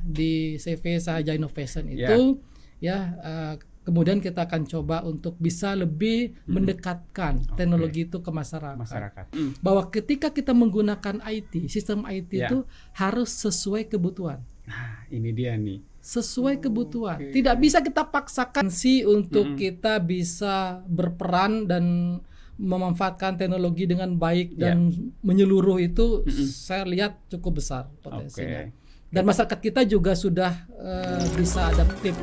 di CV Sahaja Innovation itu kemudian kita akan coba untuk bisa lebih mendekatkan teknologi itu ke masyarakat. Bahwa ketika kita menggunakan IT, sistem IT itu harus sesuai kebutuhan. Nah, ini dia nih. Sesuai kebutuhan. Tidak bisa kita paksakan sih untuk kita bisa berperan dan memanfaatkan teknologi dengan baik dan menyeluruh itu saya lihat cukup besar potensinya. Dan masyarakat kita juga sudah bisa adaptif.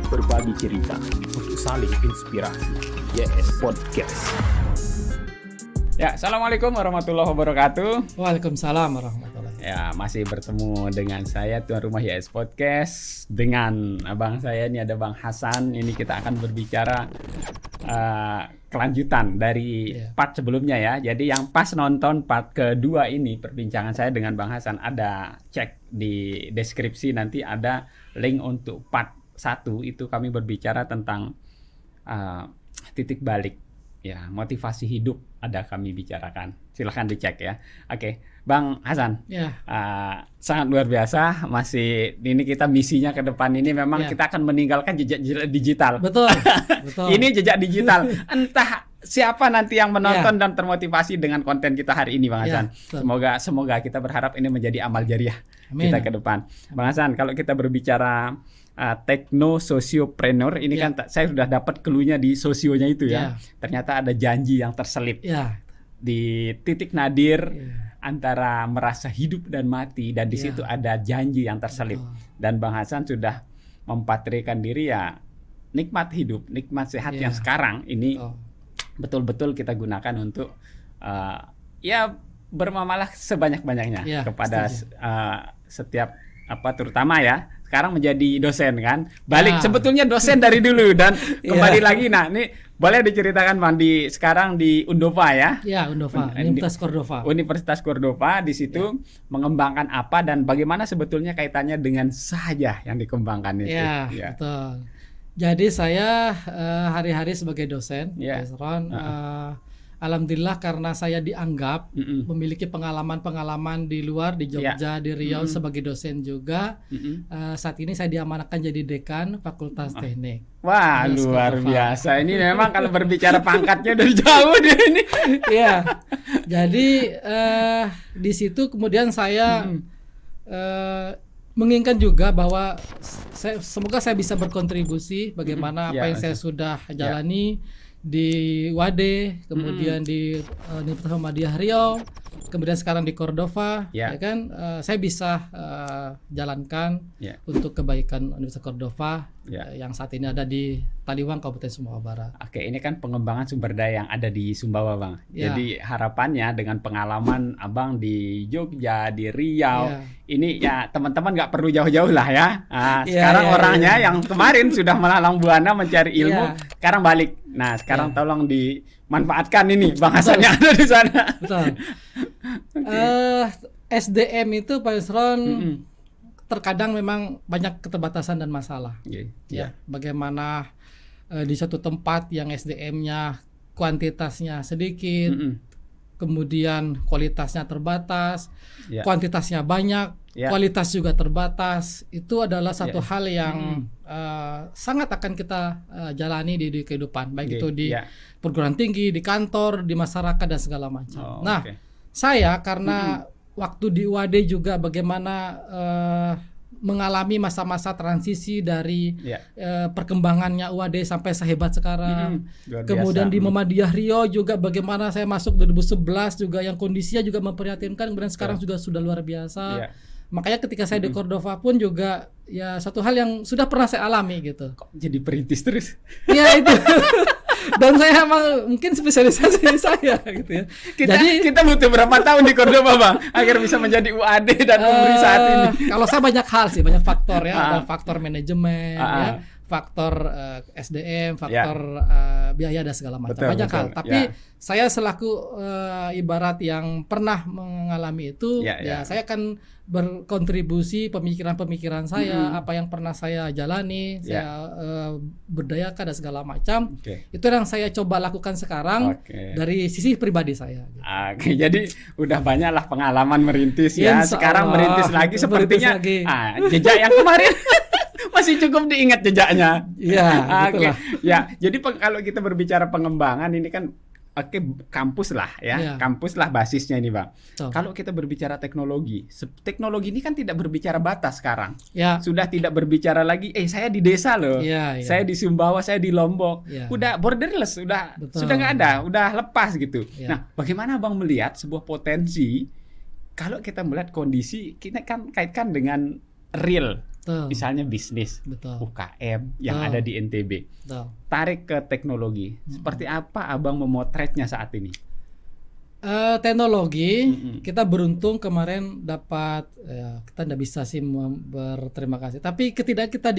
Berbagi cerita untuk saling inspirasi. YS Podcast. Ya, assalamualaikum warahmatullahi wabarakatuh. Waalaikumsalam warahmatullahi wabarakatuh. Ya, masih bertemu dengan saya tuan rumah YS Podcast dengan abang saya ini ada Bang Hasan. Ini kita akan berbicara kelanjutan dari part sebelumnya ya. Jadi yang pas nonton part kedua ini perbincangan saya dengan Bang Hasan, ada cek di deskripsi nanti ada link untuk part 1 itu kami berbicara tentang titik balik ya, motivasi hidup ada kami bicarakan. Silahkan dicek ya. Oke, Bang Hasan. Sangat luar biasa. Masih ini kita misinya ke depan ini memang kita akan meninggalkan jejak digital. Betul. Betul. Ini jejak digital. Entah siapa nanti yang menonton dan termotivasi dengan konten kita hari ini, Bang Hasan. Semoga kita berharap ini menjadi amal jariah kita ke depan. Bang Hasan, kalau kita berbicara tekno sosiopreneur ini kan saya sudah dapat clue-nya di sosionya itu ya. Ternyata ada janji yang terselip di titik nadir antara merasa hidup dan mati, dan di situ ada janji yang terselip. Dan Bang Hasan sudah mempatrikan diri ya, nikmat hidup, nikmat sehat yang sekarang ini betul-betul kita gunakan untuk bermuamalah sebanyak-banyaknya kepada setiap terutama ya sekarang menjadi dosen kan, balik sebetulnya dosen dari dulu dan kembali lagi. Nah, ini boleh diceritakan Bang sekarang di Undova ya? Ya, Undova, Universitas Cordova. Universitas Cordova di situ mengembangkan apa dan bagaimana sebetulnya kaitannya dengan Sahaja yang dikembangkan itu? Betul. Jadi saya hari-hari sebagai dosen, alhamdulillah karena saya dianggap memiliki pengalaman-pengalaman di luar, di Jogja, di Riau sebagai dosen juga. Saat ini saya diamanahkan jadi dekan Fakultas Teknik. Wah, luar biasa. Ini memang kalau berbicara pangkatnya dari jauh dia ini. Jadi di situ kemudian saya menginginkan juga bahwa semoga saya bisa berkontribusi bagaimana apa yang saya sudah jalani di Wade, kemudian di Universitas Muhammadiyah Riau, kemudian sekarang di Cordova, saya bisa jalankan untuk kebaikan Universitas Cordova yang saat ini ada di Taliwang, Kabupaten Sumbawa Barat. Oke, ini kan pengembangan sumber daya yang ada di Sumbawa, Bang. Jadi harapannya dengan pengalaman Abang di Jogja, di Riau, ini ya teman-teman nggak perlu jauh-jauh lah ya. Sekarang orangnya yang kemarin sudah melalang buana mencari ilmu, sekarang balik. Nah, sekarang tolong dimanfaatkan ini Bang Hasan yang ada di sana. Betul. SDM itu Pak Yusron terkadang memang banyak keterbatasan dan masalah. Bagaimana di suatu tempat yang SDM-nya kuantitasnya sedikit, kemudian kualitasnya terbatas, kuantitasnya banyak, kualitas juga terbatas. Itu adalah satu hal yang sangat akan kita jalani di kehidupan, baik itu di perguruan tinggi, di kantor, di masyarakat dan segala macam. Saya karena waktu di UAD juga bagaimana mengalami masa-masa transisi dari perkembangannya UAD sampai sehebat sekarang. Kemudian di Muhammadiyah Riau juga bagaimana saya masuk 2011 juga yang kondisinya juga memprihatinkan, kemudian sekarang juga sudah luar biasa. Makanya ketika saya di Cordova pun juga ya satu hal yang sudah pernah saya alami gitu. Kok jadi perintis terus? Ya itu. Dan saya emang mungkin spesialisasi saya gitu ya. Kita butuh berapa tahun di Cordova, Bang, agar bisa menjadi UAD dan memberi saat ini? Kalau saya banyak hal sih, banyak faktor ya. Ada faktor manajemen ya, faktor SDM, faktor biaya dan segala macam. Banyak hal. Tapi saya selaku ibarat yang pernah mengalami itu, saya akan berkontribusi pemikiran-pemikiran saya, apa yang pernah saya jalani, saya berdayakan dan segala macam. Itu yang saya coba lakukan sekarang dari sisi pribadi saya. Oke, jadi udah banyaklah pengalaman merintis ya. Sekarang merintis lagi sepertinya. Jejak yang kemarin masih cukup diingat jejaknya. Iya, itulah. Ya, jadi kalau kita berbicara pengembangan ini kan kampus lah ya, kampus lah basisnya ini Bang. Kalau kita berbicara teknologi ini kan tidak berbicara batas sekarang. Sudah tidak berbicara lagi, saya di desa loh, saya di Sumbawa, saya di Lombok, udah borderless, sudah nggak ada, udah lepas gitu. Nah, bagaimana Bang melihat sebuah potensi kalau kita melihat kondisi kita kan kaitkan dengan real. Misalnya bisnis, UKM yang ada di NTB, tarik ke teknologi. Seperti apa Abang memotretnya saat ini? Teknologi, kita beruntung kemarin dapat, kita tidak bisa sih berterima kasih. Tapi ketika kita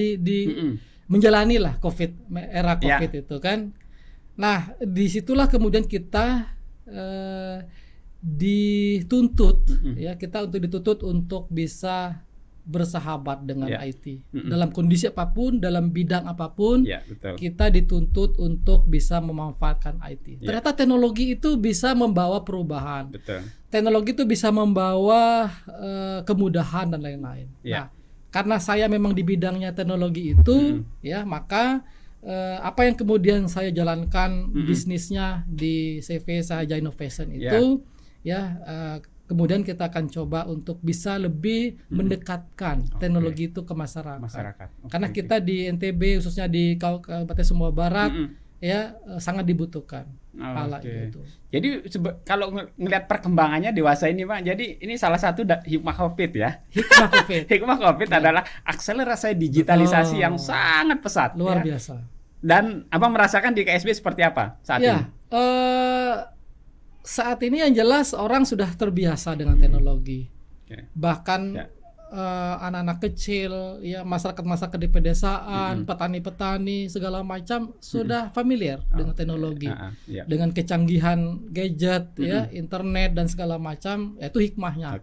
menjalani lah era COVID itu kan. Nah, disitulah kemudian kita dituntut, kita dituntut untuk bisa bersahabat dengan IT dalam kondisi apapun, dalam bidang apapun, kita dituntut untuk bisa memanfaatkan IT. Ternyata teknologi itu bisa membawa perubahan. Teknologi itu bisa membawa kemudahan dan lain-lain. Nah, karena saya memang di bidangnya teknologi itu, maka apa yang kemudian saya jalankan bisnisnya di CV Sahaja Innovation itu, kemudian kita akan coba untuk bisa lebih mendekatkan teknologi itu ke masyarakat. Karena kita di NTB khususnya di Kabupaten Sumbawa Barat sangat dibutuhkan hal itu. Jadi kalau ngelihat perkembangannya dewasa ini Pak, jadi ini salah satu hikmah COVID ya. Hikmah COVID adalah akselerasi digitalisasi yang sangat pesat. Luar biasa. Dan Abang merasakan di KSB seperti apa saat ini? Saat ini yang jelas orang sudah terbiasa dengan teknologi. Bahkan anak-anak kecil, masyarakat di pedesaan, petani-petani segala macam sudah familiar dengan teknologi. Dengan kecanggihan gadget, internet dan segala macam, itu hikmahnya.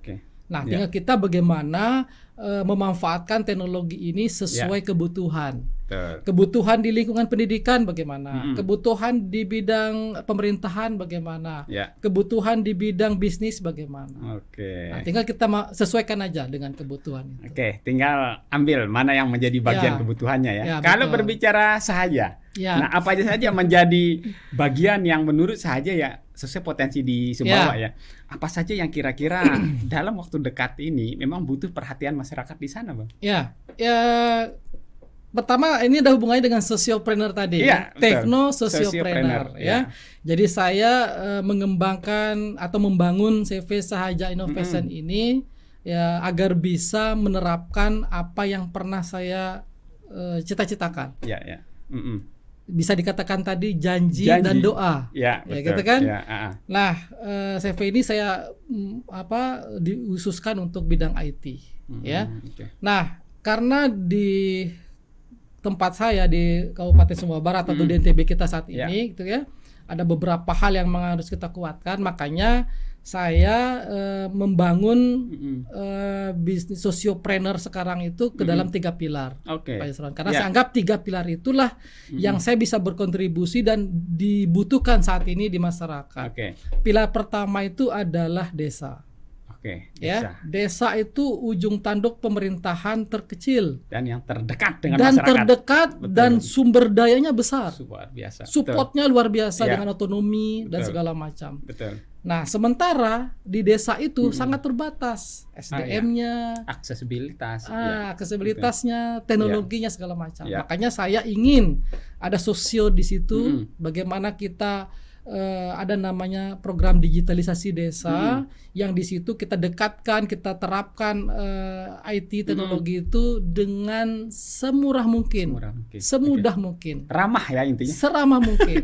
Nah, tinggal kita bagaimana memanfaatkan teknologi ini sesuai kebutuhan. Kebutuhan di lingkungan pendidikan bagaimana, kebutuhan di bidang pemerintahan bagaimana, kebutuhan di bidang bisnis bagaimana. Nah, tinggal kita sesuaikan aja dengan kebutuhan itu. Tinggal ambil mana yang menjadi bagian kebutuhannya ya. Kalau berbicara Sahaja, nah apa aja saja menjadi bagian yang menurut Sahaja sesuai potensi di Sumbawa Apa saja yang kira-kira dalam waktu dekat ini memang butuh perhatian masyarakat di sana, Bang? Pertama ini ada hubungannya dengan sociopreneur tadi, tekno sociopreneur Jadi saya mengembangkan atau membangun CV Sahaja Innovation ini agar bisa menerapkan apa yang pernah saya cita-citakan. Bisa dikatakan tadi janji dan doa, gitu kan? Nah, CV ini saya diususkan untuk bidang IT, Nah, karena di tempat saya di Kabupaten Sumbawa Barat atau di NTB kita saat ini, ada beberapa hal yang harus kita kuatkan. Makanya saya membangun bisnis sociopreneur sekarang itu ke dalam 3 pilar, Pak Yusron. Karena saya anggap 3 pilar itulah yang saya bisa berkontribusi dan dibutuhkan saat ini di masyarakat. Pilar pertama itu adalah desa. Desa itu ujung tanduk pemerintahan terkecil dan yang terdekat dengan masyarakat. Dan sumber dayanya besar. Luar biasa. Supportnya luar biasa dengan otonomi dan segala macam. Nah, sementara di desa itu sangat terbatas SDM-nya, aksesibilitasnya, teknologinya segala macam. Makanya saya ingin ada sosio di situ, bagaimana kita ada namanya program digitalisasi desa yang di situ kita dekatkan, kita terapkan IT teknologi itu dengan semurah mungkin, semudah mungkin, ramah ya intinya, seramah mungkin.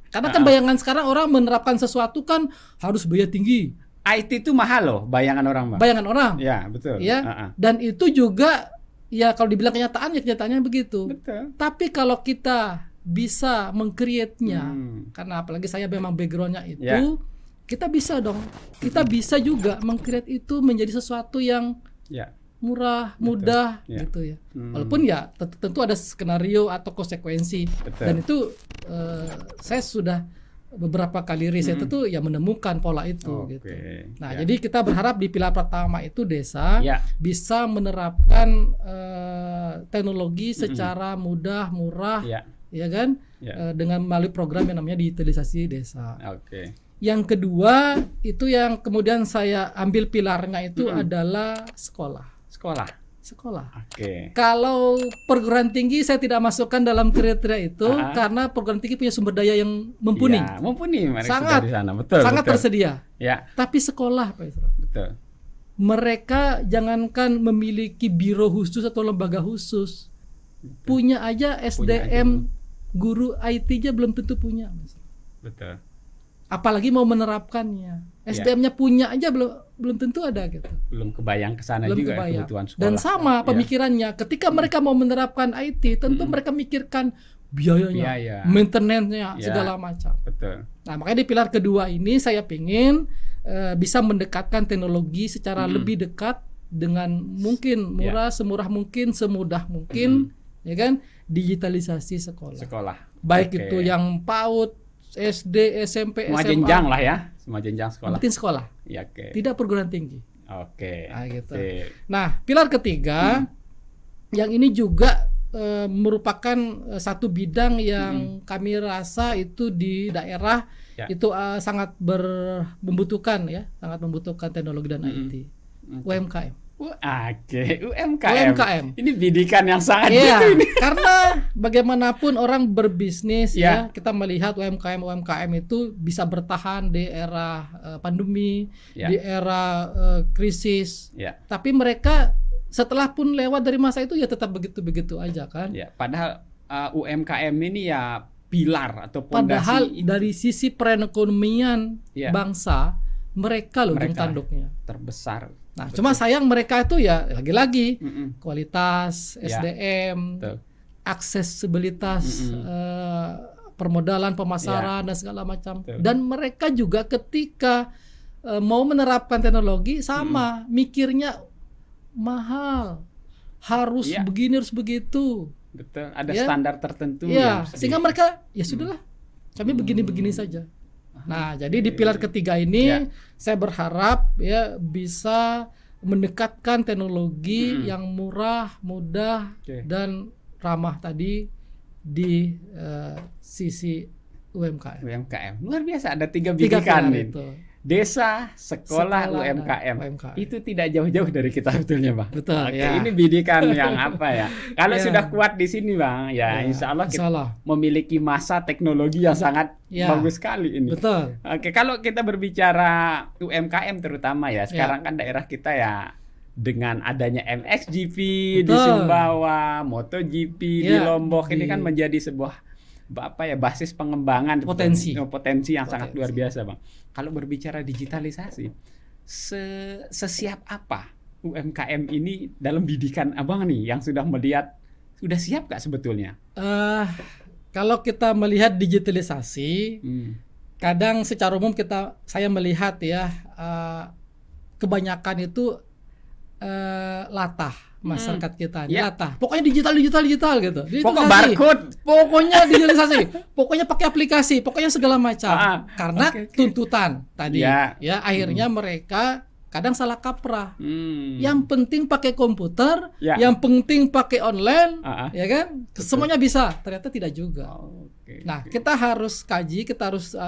Karena kan bayangan sekarang orang menerapkan sesuatu kan harus biaya tinggi. IT itu mahal loh, bayangan orang, Bang. Bayangan orang. Betul. Dan itu juga kalau dibilang kenyataan kenyataannya begitu. Tapi kalau kita bisa meng-create-nya, karena apalagi saya memang background-nya itu, kita bisa dong. Kita bisa juga meng-create itu menjadi sesuatu yang murah, mudah gitu ya. Walaupun ya tentu ada skenario atau konsekuensi. Dan itu saya sudah beberapa kali riset itu ya menemukan pola itu gitu. Nah, jadi kita berharap di pilar pertama itu desa bisa menerapkan teknologi secara mudah, murah, ya kan? Dengan melalui program yang namanya digitalisasi desa. Yang kedua itu yang kemudian saya ambil pilarnya itu adalah sekolah. Kalau perguruan tinggi saya tidak masukkan dalam kriteria itu karena perguruan tinggi punya sumber daya yang mumpuni. Sangat di sana. Sangat tersedia. Tapi sekolah, Pak Isra. Mereka jangankan memiliki biro khusus atau lembaga khusus. Punya aja SDM guru IT-nya belum tentu punya. Apalagi mau menerapkannya. SDM-nya punya aja belum tentu ada gitu. Belum kebayang ke sana juga kebutuhan sekolah. Dan sama pemikirannya, ketika mereka mau menerapkan IT, tentu mereka mikirkan biayanya, maintenance-nya, segala macam. Nah, makanya di pilar kedua ini saya ingin bisa mendekatkan teknologi secara lebih dekat dengan mungkin murah, semurah mungkin, semudah mungkin, ya kan? Digitalisasi sekolah. Baik itu yang PAUD, SD, SMP, SMA. Jenjang lah ya, semua jenjang sekolah. Penting sekolah. Tidak perguruan tinggi. Nah, gitu. Nah, pilar ketiga yang ini juga merupakan satu bidang yang kami rasa itu di daerah itu sangat membutuhkan teknologi dan IT. UMKM. UMKM. Ini bidikan yang sangat ini. Karena bagaimanapun orang berbisnis kita melihat UMKM itu bisa bertahan di era pandemi, di era krisis. Tapi mereka setelah pun lewat dari masa itu ya tetap begitu-begitu aja kan. Padahal UMKM ini ya pilar atau pondasi. Padahal dari sisi perekonomian bangsa mereka loh tanduknya terbesar. Nah, cuma sayang mereka itu ya lagi-lagi kualitas SDM, aksesibilitas permodalan, pemasaran dan segala macam. Dan mereka juga ketika mau menerapkan teknologi sama mikirnya mahal, harus begini harus begitu. Ada standar tertentu. Sehingga mereka ya sudahlah, kami begini-begini saja. Nah, jadi di pilar ketiga ini saya berharap ya bisa mendekatkan teknologi yang murah, mudah dan ramah tadi di sisi UMKM. Luar biasa, ada 3 bidikan nih. Desa, sekolah, UMKM. Itu tidak jauh-jauh dari kita sebetulnya, Bang. Ini bidikan yang apa ya? Kalau sudah kuat di sini, Bang, insya Allah kita memiliki masa teknologi yang sangat bagus sekali ini. Kalau kita berbicara UMKM terutama ya, sekarang kan daerah kita ya dengan adanya MXGP di Sumbawa, MotoGP di Lombok, ini kan menjadi sebuah basis pengembangan potensi yang sangat luar biasa, Bang. Kalau berbicara digitalisasi, sesiap apa UMKM ini dalam bidikan Abang nih yang sudah melihat sudah siap gak sebetulnya? Kalau kita melihat digitalisasi, kadang secara umum saya melihat ya kebanyakan itu latah. Masyarakat kita latah. Pokoknya digital gitu. Pokoknya barcode, pokoknya digitalisasi, pokoknya pakai aplikasi, pokoknya segala macam. Karena tuntutan tadi akhirnya mereka kadang salah kaprah. Yang penting pakai komputer, yang penting pakai online, ya kan? Semuanya bisa. Ternyata tidak juga. Nah, kita harus kaji, kita harus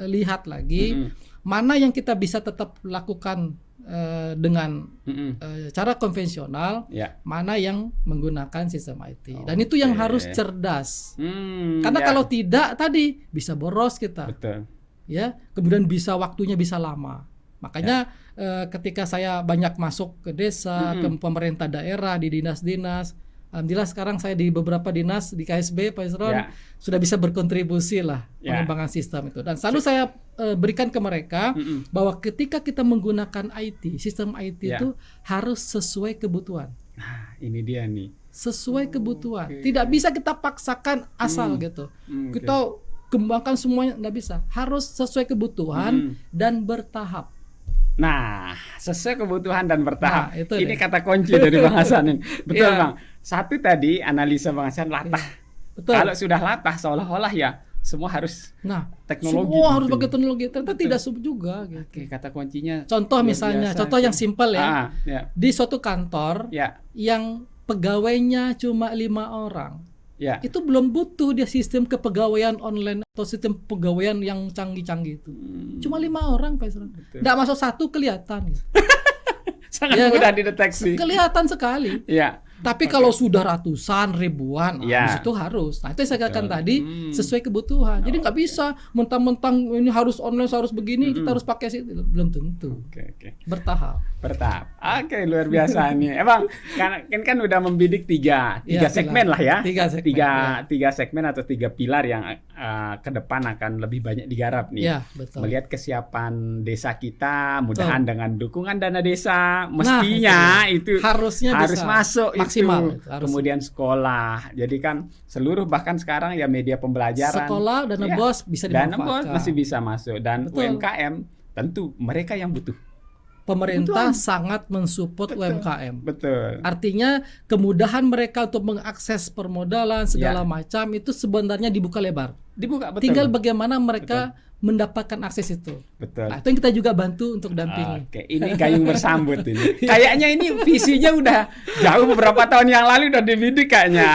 lihat lagi mana yang kita bisa tetap lakukan dengan cara konvensional, mana yang menggunakan sistem IT. Dan itu yang harus cerdas. Karena kalau tidak tadi bisa boros kita. Ya, kemudian waktunya bisa lama. Makanya ketika saya banyak masuk ke desa, ke pemerintah daerah, di dinas-dinas, alhamdulillah sekarang saya di beberapa dinas di KSB, Pak Isron, sudah bisa berkontribusi lah pengembangan sistem itu. Dan selalu saya berikan ke mereka bahwa ketika kita menggunakan IT, sistem IT itu harus sesuai kebutuhan. Nah, ini dia nih. Sesuai kebutuhan. Tidak bisa kita paksakan asal gitu. Kita kembangkan semuanya, nggak bisa. Harus sesuai kebutuhan dan bertahap. Nah, sesuai kebutuhan dan bertahap. Nah, ini kata kunci dari Bang Hasan ini. Betul Bang. Satu tadi analisa Bang Hasan latah. Betul. Kalau sudah latah seolah-olah ya semua harus teknologi. Semua harus pakai teknologi. Ternyata tidak juga. Gitu. Oke, kata kuncinya. Contoh misalnya, contoh yang simpel ya. Di suatu kantor yang pegawainya cuma 5 orang. Itu belum butuh dia sistem kepegawaian online atau sistem pegawaian yang canggih-canggih itu. Cuma 5 orang, Pak Isran. Nggak masuk satu kelihatan. Sangat mudah dideteksi. Kelihatan sekali. Tapi kalau sudah ratusan, ribuan, di situ harus. Nah, itu saya katakan tadi sesuai kebutuhan. Jadi nggak bisa mentang-mentang ini harus online, harus begini, kita harus pakai situ. Belum tentu. Bertahap. Oke, luar biasa nih. Emang kan udah membidik tiga segmen lah ya. Tiga segmen atau 3 pilar yang ke depan akan lebih banyak digarap nih. Betul. Melihat kesiapan desa kita, mudahan dengan dukungan dana desa, mestinya itu harusnya harus masuk maksimal. Kemudian sekolah. Jadi kan seluruh bahkan sekarang ya media pembelajaran. Sekolah, dana bos bisa dimanfaatkan. Dana bos masih bisa masuk dan UMKM tentu mereka yang butuh. Pemerintah sangat mensupport UMKM. Betul. Artinya kemudahan mereka untuk mengakses permodalan segala macam itu sebenarnya dibuka lebar. Betul. Tinggal bagaimana mereka mendapatkan akses itu. Betul. Nah, itu yang kita juga bantu untuk dampingi. Oke, ini gayung bersambut ini. Kayaknya ini visinya udah jauh beberapa tahun yang lalu udah dibidik kayaknya.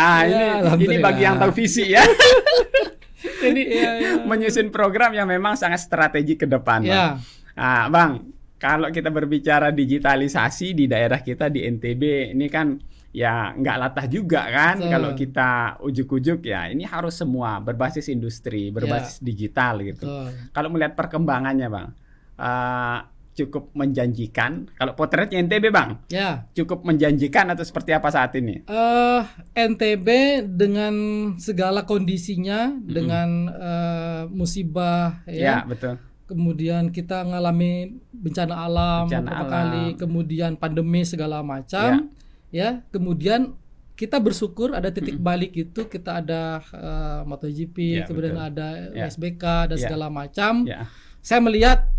Ini bagi yang tahu visi ya. Ini menyusun program yang memang sangat strategi ke depan. Nah, Bang, kalau kita berbicara digitalisasi di daerah kita di NTB ini kan ya nggak latah juga kan. Kalau kita ujuk-ujuk ya ini harus semua berbasis industri, berbasis digital gitu. Kalau melihat perkembangannya Bang, cukup menjanjikan. Kalau potretnya NTB Bang, cukup menjanjikan atau seperti apa saat ini? NTB dengan segala kondisinya, dengan musibah betul. Kemudian kita ngalami bencana alam beberapa kali, kemudian pandemi segala macam, kemudian kita bersyukur ada titik balik itu, kita ada MotoGP, kemudian ada SBK dan segala macam. Saya melihat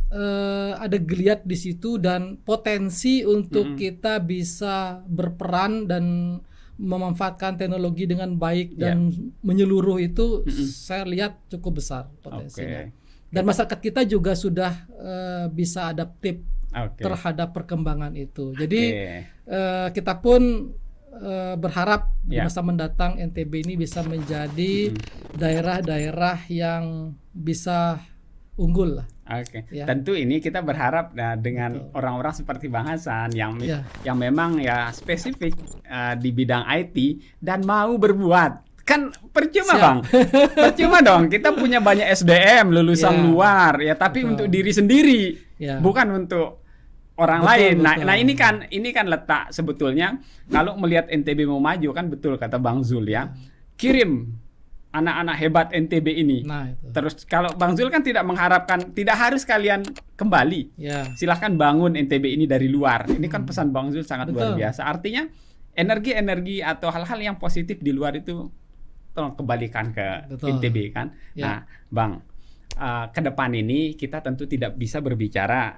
ada geliat di situ dan potensi untuk kita bisa berperan dan memanfaatkan teknologi dengan baik dan menyeluruh itu, saya lihat cukup besar potensinya. Dan masyarakat kita juga sudah bisa adaptif terhadap perkembangan itu. Jadi kita pun berharap di masa mendatang NTB ini bisa menjadi daerah-daerah yang bisa unggul lah. Tentu ini kita berharap dengan orang-orang seperti Bang Hasan yang memang ya spesifik di bidang IT dan mau berbuat. Kan percuma Bang, percuma dong kita punya banyak SDM lulusan luar ya, tapi untuk diri sendiri, bukan untuk orang lain. Nah ini kan letak sebetulnya kalau melihat NTB mau maju kan betul kata Bang Zul ya, kirim anak-anak hebat NTB ini. Terus kalau Bang Zul kan tidak mengharapkan, tidak harus kalian kembali, silahkan bangun NTB ini dari luar. Ini kan pesan Bang Zul sangat luar biasa. Artinya energi-energi atau hal-hal yang positif di luar itu tolong kembalikan ke NTB kan. Nah, Bang, ke depan ini kita tentu tidak bisa berbicara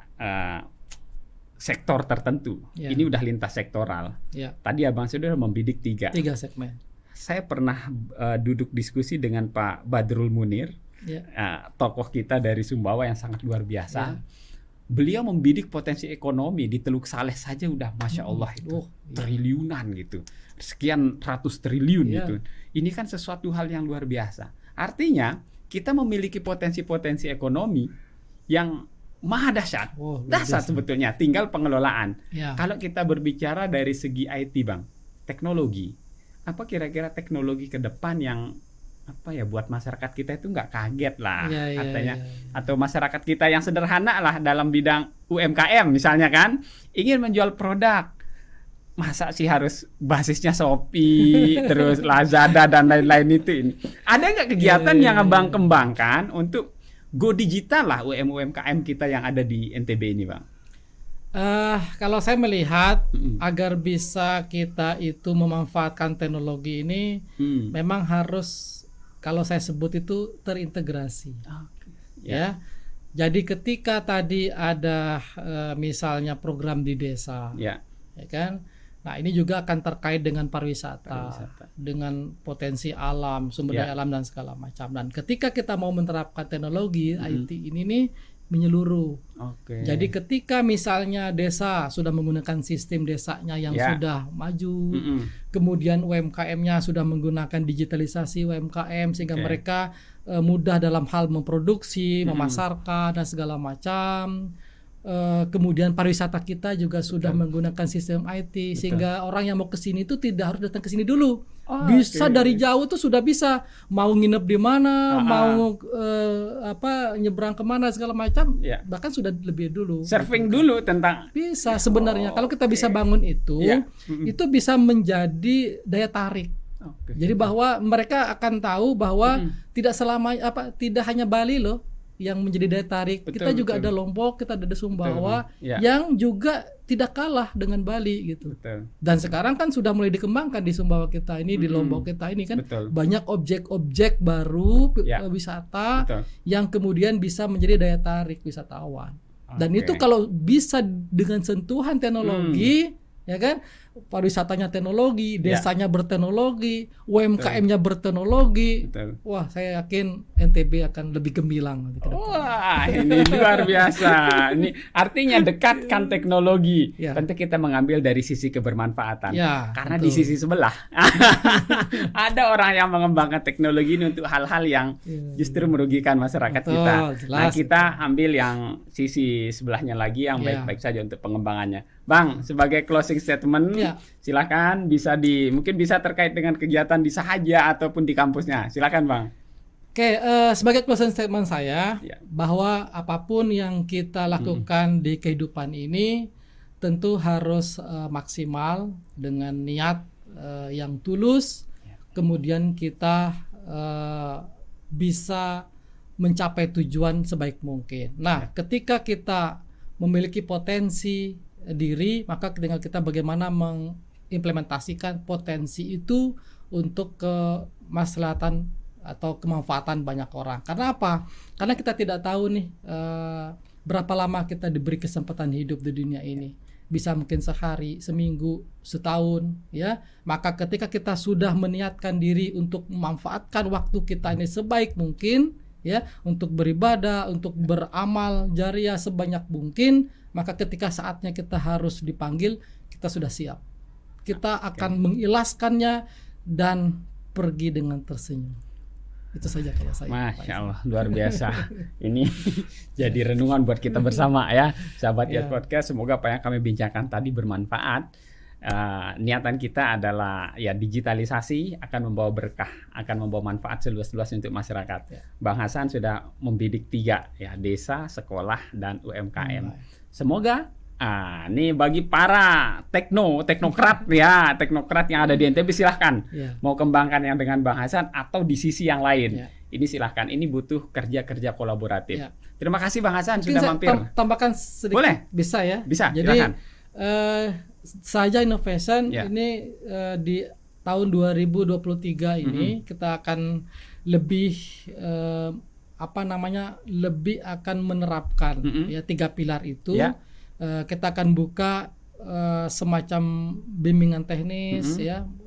sektor tertentu. Ini udah lintas sektoral. Tadi Abang sudah membidik 3 segmen. Saya pernah duduk diskusi dengan Pak Badrul Munir, tokoh kita dari Sumbawa yang sangat luar biasa. Beliau membidik potensi ekonomi di Teluk Saleh saja udah Masya Allah itu triliunan gitu. Sekian ratus triliun gitu. Ini kan sesuatu hal yang luar biasa. Artinya kita memiliki potensi-potensi ekonomi yang maha dahsyat. Dahsyat sebetulnya, tinggal pengelolaan. Kalau kita berbicara dari segi IT Bang, teknologi, apa kira-kira teknologi ke depan yang buat masyarakat kita itu nggak kaget lah katanya, atau masyarakat kita yang sederhana lah dalam bidang UMKM misalnya kan ingin menjual produk, masa sih harus basisnya Shopee terus Lazada dan lain-lain itu. Ini ada nggak kegiatan yang Abang kembangkan untuk go digital lah UMKM kita yang ada di NTB ini Bang? Kalau saya melihat agar bisa kita itu memanfaatkan teknologi ini memang harus, kalau saya sebut itu terintegrasi, Jadi ketika tadi ada misalnya program di desa, ya kan? Nah ini juga akan terkait dengan pariwisata. Dengan potensi alam, sumber daya alam dan segala macam. Dan ketika kita mau menerapkan teknologi IT ini nih menyeluruh. Jadi ketika misalnya desa sudah menggunakan sistem desanya yang sudah maju, kemudian UMKM-nya sudah menggunakan digitalisasi UMKM sehingga mereka mudah dalam hal memproduksi, memasarkan dan segala macam. Kemudian pariwisata kita juga sudah menggunakan sistem IT sehingga orang yang mau ke sini itu tidak harus datang ke sini dulu. Bisa dari jauh tuh sudah bisa mau nginep di mana, mau nyebrang kemana segala macam, bahkan sudah lebih dulu. Surfing dulu tentang bisa sebenarnya kalau kita bisa bangun itu bisa menjadi daya tarik. Jadi bahwa mereka akan tahu bahwa tidak hanya Bali loh yang menjadi daya tarik. Kita juga ada Lombok, kita ada Sumbawa yang juga tidak kalah dengan Bali gitu. Dan sekarang kan sudah mulai dikembangkan di Sumbawa kita ini, di Lombok kita ini kan banyak objek-objek baru wisata yang kemudian bisa menjadi daya tarik wisatawan. Dan itu kalau bisa dengan sentuhan teknologi, ya kan? Pariwisatanya teknologi, desanya berteknologi, UMKM-nya berteknologi. Wah, saya yakin NTB akan lebih gemilang. Wah, ini luar biasa. Ini artinya dekatkan teknologi. Tentu kita mengambil dari sisi kebermanfaatan. Karena di sisi sebelah ada orang yang mengembangkan teknologi ini untuk hal-hal yang justru merugikan masyarakat kita. Nah, kita ambil yang sisi sebelahnya lagi yang baik-baik saja untuk pengembangannya. Bang, sebagai closing statement, silakan mungkin bisa terkait dengan kegiatan di Sahaja ataupun di kampusnya. Silakan, Bang. Oke, sebagai closing statement saya bahwa apapun yang kita lakukan di kehidupan ini tentu harus maksimal dengan niat yang tulus. Kemudian kita bisa mencapai tujuan sebaik mungkin. Nah, ketika kita memiliki potensi diri, maka tinggal kita bagaimana mengimplementasikan potensi itu untuk kemaslahatan atau kemanfaatan banyak orang. Karena apa? Karena kita tidak tahu nih berapa lama kita diberi kesempatan hidup di dunia ini. Bisa mungkin sehari, seminggu, setahun, ya. Maka ketika kita sudah meniatkan diri untuk memanfaatkan waktu kita ini sebaik mungkin, ya, untuk beribadah, untuk beramal jariah sebanyak mungkin, maka ketika saatnya kita harus dipanggil, kita sudah siap. Kita akan mengikhlaskannya dan pergi dengan tersenyum. Itu saja kalau saya. Masya Allah, luar biasa. Ini jadi renungan buat kita bersama ya, sahabat IAS Podcast. Semoga apa yang kami bincangkan tadi bermanfaat. Niatan kita adalah digitalisasi akan membawa berkah, akan membawa manfaat seluas-luasnya untuk masyarakat. Bang Hasan sudah membidik 3 desa, sekolah dan UMKM. Semoga ini bagi para teknokrat yang ada di NTB, silahkan mau kembangkan yang dengan Bang Hasan atau di sisi yang lain. Ini silahkan, ini butuh kerja kolaboratif. Terima kasih Bang Hasan sudah mampir. Tambahkan sedikit. Boleh? Bisa ya? Bisa, jadi silakan. Sahaja Innovation ini di tahun 2023 ini kita akan lebih lebih akan menerapkan 3 pilar itu. Kita akan buka semacam bimbingan teknis,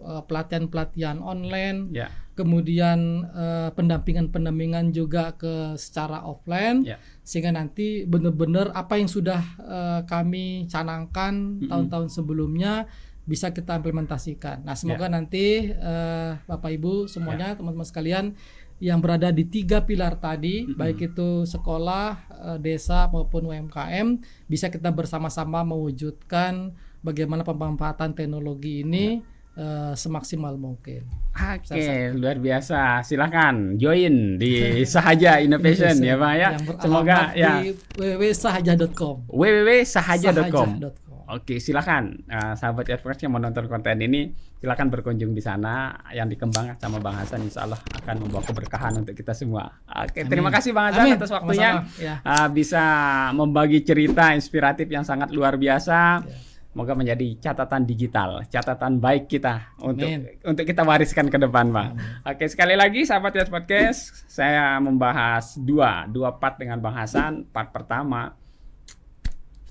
pelatihan-pelatihan online, kemudian pendampingan juga secara offline, sehingga nanti benar-benar apa yang sudah kami canangkan tahun-tahun sebelumnya bisa kita implementasikan. Nah, semoga nanti Bapak Ibu semuanya, teman-teman sekalian yang berada di 3 pilar tadi, baik itu sekolah, desa maupun UMKM, bisa kita bersama-sama mewujudkan bagaimana pemanfaatan teknologi ini semaksimal mungkin. Oke, luar biasa. Silakan join di Sahaja Innovation ya Pak ya. Semoga di www.sahaja.com. www.sahaja.com. Oke, silakan sahabat advokasi yang menonton konten ini, silakan berkunjung di sana. Yang dikembangkan sama Bang Hasan, insya Allah akan membawa keberkahan untuk kita semua. Oke, terima kasih Bang Hasan atas waktunya. Bisa membagi cerita inspiratif yang sangat luar biasa. Moga menjadi catatan digital, catatan baik kita untuk kita wariskan ke depan, Bang. Oke, sekali lagi sahabat YES Podcast, saya membahas dua part dengan Bang Hasan. Part pertama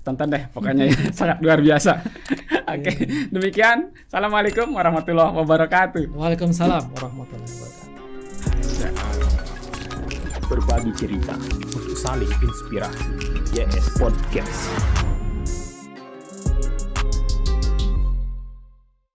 tonton deh pokoknya sangat luar biasa. Oke, demikian. Assalamualaikum warahmatullahi wabarakatuh. Waalaikumsalam warahmatullahi wabarakatuh. Berbagi cerita untuk saling inspirasi. YES Podcast.